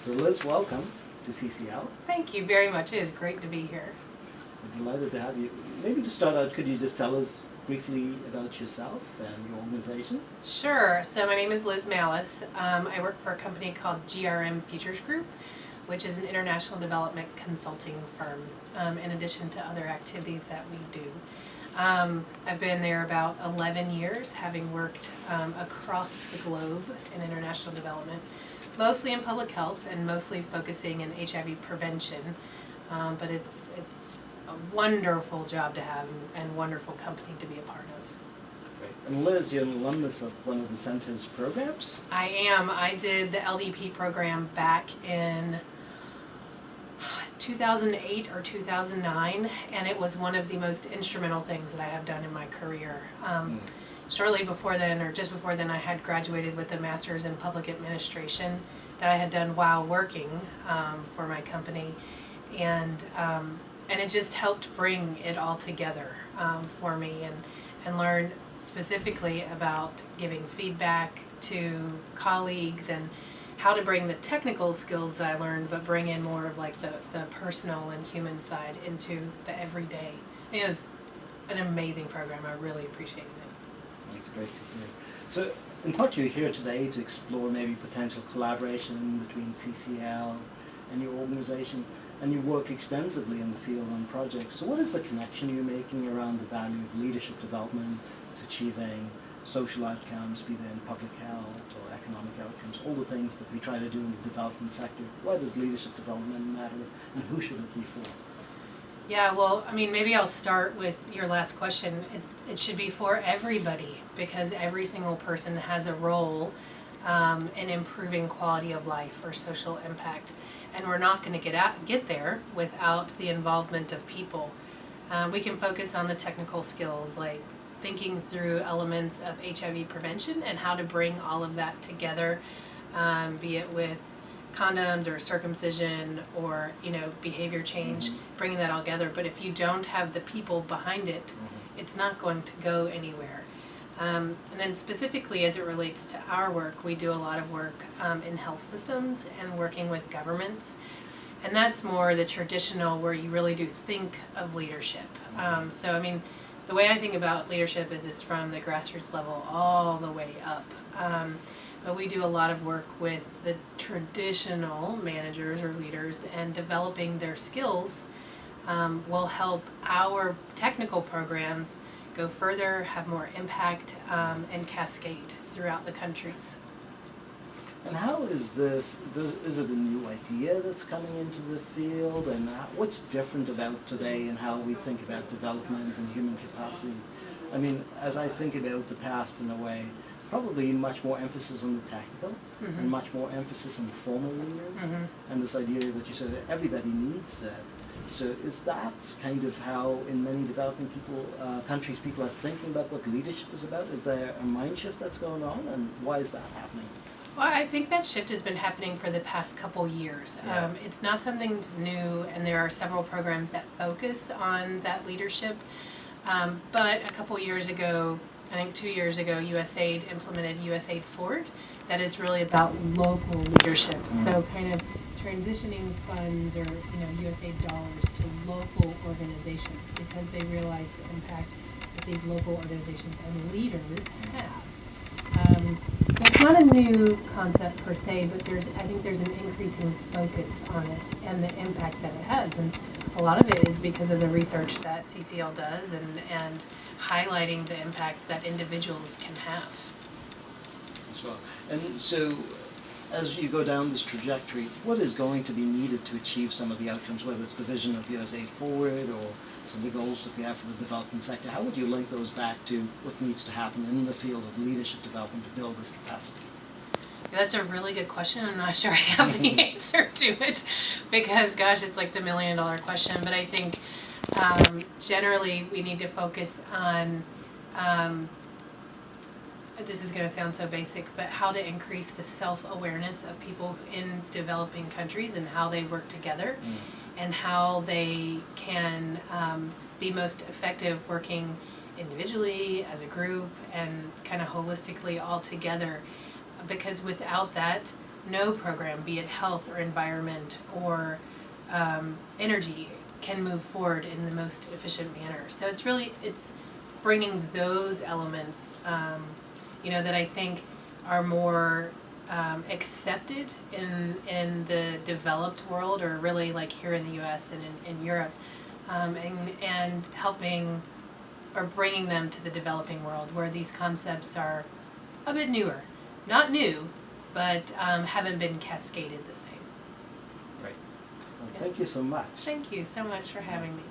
So Liz, welcome to CCL. Thank you very much. It is great to be here. We're delighted to have you. Maybe to start out, could you just tell us briefly about yourself and your organization? Sure. So my name is Liz Mallas. I work for a company called GRM Futures Group, which is an international development consulting firm, in addition to other activities that we do. I've been there about 11 years, having worked across the globe in international development, mostly in public health and mostly focusing in HIV prevention. But it's a wonderful job to have and wonderful company to be a part of. Great. And Liz, you're an alumnus of one of the center's programs? I am. I did the LDP program back in 2008 or 2009, and it was one of the most instrumental things that I have done in my career. Shortly before then, or just before then, I had graduated with a master's in public administration that I had done while working for my company, and it just helped bring it all together for me, and learn specifically about giving feedback to colleagues and how to bring the technical skills that I learned, but bring in more of like the personal and human side into the everyday. It was an amazing program. I really appreciated it. That's great to hear. So, in part, you're here today to explore maybe potential collaboration between CCL and your organization, and you work extensively in the field on projects. So what is the connection you're making around the value of leadership development to achieving social outcomes, be they in public health or economic outcomes, all the things that we try to do in the development sector? Why does leadership development matter, and who should it be for? Yeah, well, I mean, maybe I'll start with your last question. It should be for everybody, because every single person has a role in improving quality of life or social impact. And we're not going to get there without the involvement of people. We can focus on the technical skills, like thinking through elements of HIV prevention and how to bring all of that together, be it with condoms or circumcision or behavior change, bringing that all together. But if you don't have the people behind it, it's not going to go anywhere. And then specifically as it relates to our work, we do a lot of work in health systems and working with governments. And that's more the traditional where you really do think of leadership. So I mean, the way I think about leadership is it's from the grassroots level all the way up. But we do a lot of work with the traditional managers or leaders, and developing their skills will help our technical programs go further, have more impact, and cascade throughout the countries. And how is this, is it a new idea that's coming into the field, and what's different about today and how we think about development and human capacity? I mean, as I think about the past in a way, probably much more emphasis on the technical and much more emphasis on formal leaders, and this idea that you said that everybody needs that. So is that kind of how in many developing countries people are thinking about what leadership is about? Is there a mind shift that's going on, and why is that happening? Well, I think that shift has been happening for the past couple years. Yeah. It's not something new, and there are several programs that focus on that leadership. But a couple years ago, I think 2 years ago, USAID implemented USAID Forward. That is really about local leadership. So kind of transitioning funds or USAID dollars to local organizations, because they realize the impact that these local organizations and leaders have. So it's not a new concept per se, but I think there's an increasing focus on it and the impact that it has. And a lot of it is because of the research that CCL does and highlighting the impact that individuals can have. As well. And so, as you go down this trajectory, what is going to be needed to achieve some of the outcomes, whether it's the vision of USAID Forward or some of the goals that we have for the development sector? How would you link those back to what needs to happen in the field of leadership development to build this capacity? That's a really good question. I'm not sure I have the answer to it, because gosh, it's like the $1 million question. But I think generally we need to focus on, this is going to sound so basic, but how to increase the self-awareness of people in developing countries and how they work together and how they can be most effective working individually, as a group, and kind of holistically all together. Because without that, no program, be it health or environment or energy, can move forward in the most efficient manner. So it's bringing those elements, that I think are more accepted in the developed world, or really like here in the U.S. and in Europe, and helping or bringing them to the developing world where these concepts are a bit newer. Not new, but haven't been cascaded the same. Right. Well, thank you so much. Thank you so much for having me.